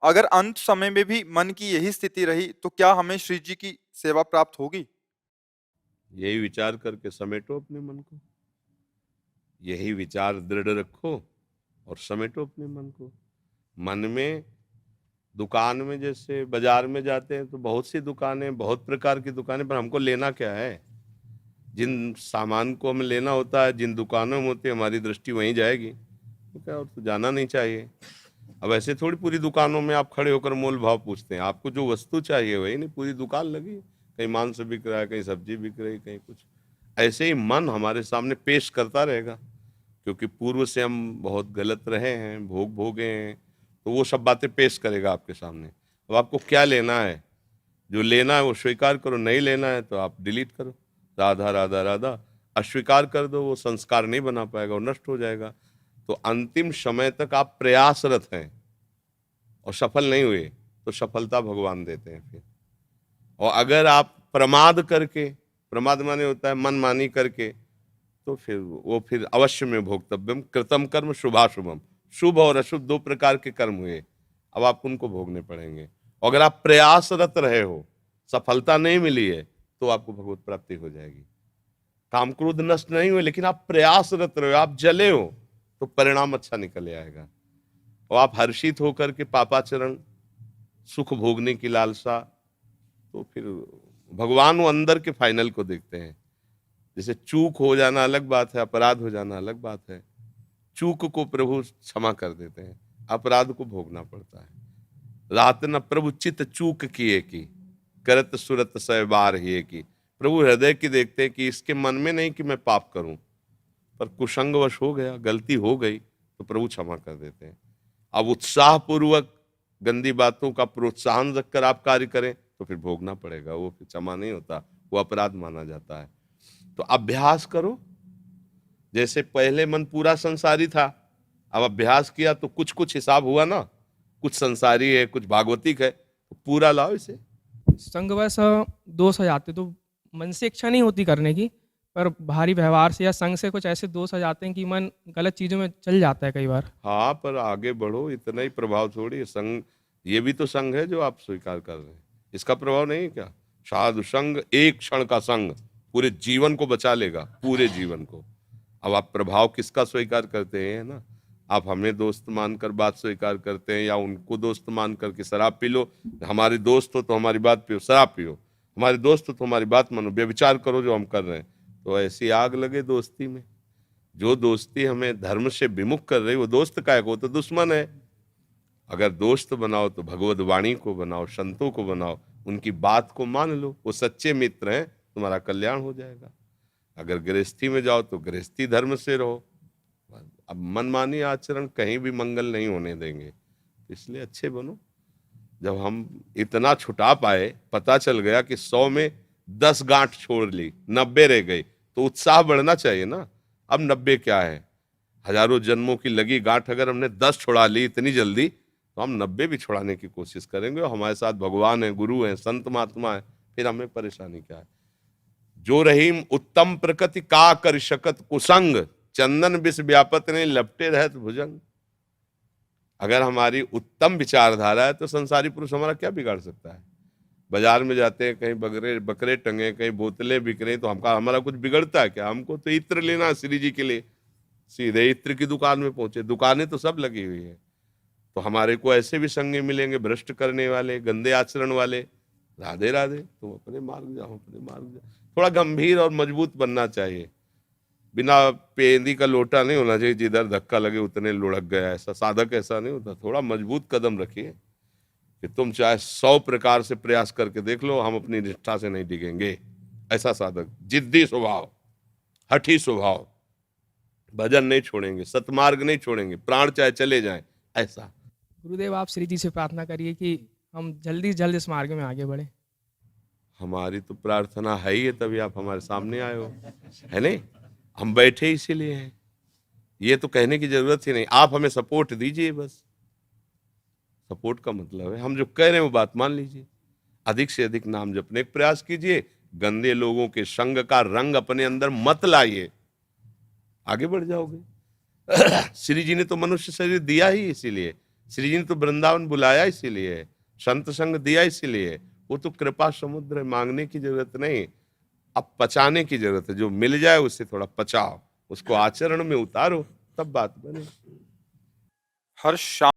अगर अंत समय में भी मन की यही स्थिति रही तो क्या हमें श्री जी की सेवा प्राप्त होगी? यही विचार करके समेटो अपने मन को, यही विचार दृढ़ रखो और समेटो अपने मन को। मन में, दुकान में, जैसे बाजार में जाते हैं तो बहुत सी दुकानें, बहुत प्रकार की दुकानें, पर हमको लेना क्या है? जिन सामान को हमें लेना होता है, जिन दुकानों में होती है, हमारी दृष्टि वहीं जाएगी, तो क्या, और तो जाना नहीं चाहिए। अब ऐसे थोड़ी पूरी दुकानों में आप खड़े होकर मोल भाव पूछते हैं, आपको जो वस्तु चाहिए वही नहीं, पूरी दुकान लगी, कहीं मांस बिक रहा है, कहीं सब्जी बिक रही, कहीं कुछ। ऐसे ही मन हमारे सामने पेश करता रहेगा, क्योंकि पूर्व से हम बहुत गलत रहे हैं, भोग भोगे हैं, तो वो सब बातें पेश करेगा आपके सामने। अब आपको क्या लेना है? जो लेना है वो स्वीकार करो, नहीं लेना है तो आप डिलीट करो, राधा राधा राधा। अस्वीकार कर दो, वो संस्कार नहीं बना पाएगा, वो नष्ट हो जाएगा। तो अंतिम समय तक आप प्रयासरत हैं और सफल नहीं हुए तो सफलता भगवान देते हैं फिर। और अगर आप प्रमाद करके, प्रमाद माने होता है मनमानी करके, तो फिर वो फिर अवश्य में भोक्तव्यम कृतम कर्म शुभाशुभम। शुभ और अशुभ दो प्रकार के कर्म हुए, अब आपको उनको भोगने पड़ेंगे। और अगर आप प्रयासरत रहे हो, सफलता नहीं मिली है, तो आपको भगवत प्राप्ति हो जाएगी। काम क्रोध नष्ट नहीं हुए लेकिन आप प्रयासरत रहे हो, आप जले हो, तो परिणाम अच्छा निकल आएगा। और आप हर्षित होकर के पापाचरण, सुख भोगने की लालसा, तो फिर भगवान वो अंदर के फाइनल को देखते हैं। जैसे चूक हो जाना अलग बात है, अपराध हो जाना अलग बात है। चूक को प्रभु क्षमा कर देते हैं, अपराध को भोगना पड़ता है। रात न प्रभु चित चूक किए की, करत सुरत सै बार ही की। प्रभु हृदय की देखते हैं कि इसके मन में नहीं कि मैं पाप करूं, पर कुसंगवश हो गया, गलती हो गई, तो प्रभु क्षमा कर देते हैं। अब उत्साह पूर्वक गंदी बातों का प्रोत्साहन रखकर आप कार्य करें तो फिर भोगना पड़ेगा, वो फिर क्षमा नहीं होता, वो अपराध माना जाता है। तो अभ्यास करो। जैसे पहले मन पूरा संसारी था, अब अभ्यास किया तो कुछ कुछ हिसाब हुआ ना, कुछ संसारी है, कुछ भागवतिक है, तो पूरा लाओ इसे। संगवश दोष आ जाते तो मन से इच्छा नहीं होती करने की, पर भारी व्यवहार से या संग से कुछ ऐसे दोष आ जाते हैं कि मन गलत चीज़ों में चल जाता है कई बार। हाँ, पर आगे बढ़ो, इतना ही प्रभाव छोड़िए। संग, ये भी तो संग है जो आप स्वीकार कर रहे हैं, इसका प्रभाव नहीं है क्या? साधु संग, एक क्षण का संग पूरे जीवन को बचा लेगा, पूरे जीवन को। अब आप प्रभाव किसका स्वीकार करते हैं ना? आप हमें दोस्त मानकर बात स्वीकार करते हैं, या उनको दोस्त मान करके शराब पी लो। हमारे दोस्त हो तो हमारी बात पियो, शराब पियो। हमारे दोस्त हो तो हमारी बात मानो, व्यभिचार करो जो हम कर रहे हैं। तो ऐसी आग लगे दोस्ती में। जो दोस्ती हमें धर्म से विमुख कर रही, वो दोस्त का है, वो तो दुश्मन है। अगर दोस्त बनाओ तो भगवत वाणी को बनाओ, संतों को बनाओ, उनकी बात को मान लो, वो सच्चे मित्र हैं, तुम्हारा कल्याण हो जाएगा। अगर गृहस्थी में जाओ तो गृहस्थी धर्म से रहो। अब मनमानी आचरण कहीं भी मंगल नहीं होने देंगे, इसलिए अच्छे बनो। जब हम इतना छुटा पाए, पता चल गया कि 100 में 10 गांठ छोड़ ली, 90 रह गई, तो उत्साह बढ़ना चाहिए ना। अब 90 क्या है, हजारों जन्मों की लगी गांठ अगर हमने 10 छुड़ा ली इतनी जल्दी, तो हम 90 भी छुड़ाने की कोशिश करेंगे। और हमारे साथ भगवान है, गुरु है, संत महात्मा है, फिर हमें परेशानी क्या है? जो रहीम उत्तम प्रकृति का कर शकत कुसंग, चंदन विष व्यापत ने लपटे रहत भुजंग। अगर हमारी उत्तम विचारधारा है तो संसारी पुरुष हमारा क्या बिगाड़ सकता है? बाजार में जाते हैं, कहीं बकरे बकरे टंगे, कहीं बोतलें बिक रही, तो हमारा कुछ बिगड़ता है क्या? हमको तो इत्र लेना है श्री जी के लिए, सीधे इत्र की दुकान में पहुंचे। दुकानें तो सब लगी हुई है, तो हमारे को ऐसे भी संगी मिलेंगे, भ्रष्ट करने वाले, गंदे आचरण वाले। राधे राधे, तुम अपने मार्ग जाओ, अपने मार्ग जाओ। थोड़ा गंभीर और मजबूत बनना चाहिए। बिना पेंदी का लोटा नहीं होना चाहिए, जिधर धक्का लगे उतने लुढ़क गया, ऐसा साधक ऐसा नहीं होता। थोड़ा मजबूत कदम रखिए कि तुम चाहे 100 प्रकार से प्रयास करके देख लो, हम अपनी निष्ठा से नहीं डिगेंगे। ऐसा साधक, जिद्दी स्वभाव, हठी स्वभाव, भजन नहीं छोड़ेंगे, सतमार्ग नहीं छोड़ेंगे, प्राण चाहे चले जाएं, ऐसा। गुरुदेव आप श्री जी से प्रार्थना करिए कि हम जल्दी से जल्द इस मार्ग में आगे बढ़े। हमारी तो प्रार्थना है ही है, तभी आप हमारे सामने आए हो, है नहीं? हम बैठे इसीलिए हैं, ये तो कहने की जरूरत ही नहीं। आप हमें सपोर्ट दीजिए बस। सपोर्ट का मतलब है हम जो कह रहे हैं वो बात मान लीजिए। अधिक से अधिक नाम जपने का प्रयास कीजिए। गंदे लोगों के संग का रंग अपने अंदर मत लाइए, आगे बढ़ जाओगे। श्री जी ने तो मनुष्य शरीर दिया ही इसीलिए, श्री जी ने तो वृंदावन बुलाया इसीलिए है, संत संग दिया इसीलिए। वो तो कृपा समुद्र है, मांगने की जरूरत नहीं, अब पचाने की जरूरत है। जो मिल जाए उससे थोड़ा पचाओ, उसको आचरण में उतारो, तब बात बने। हर शाम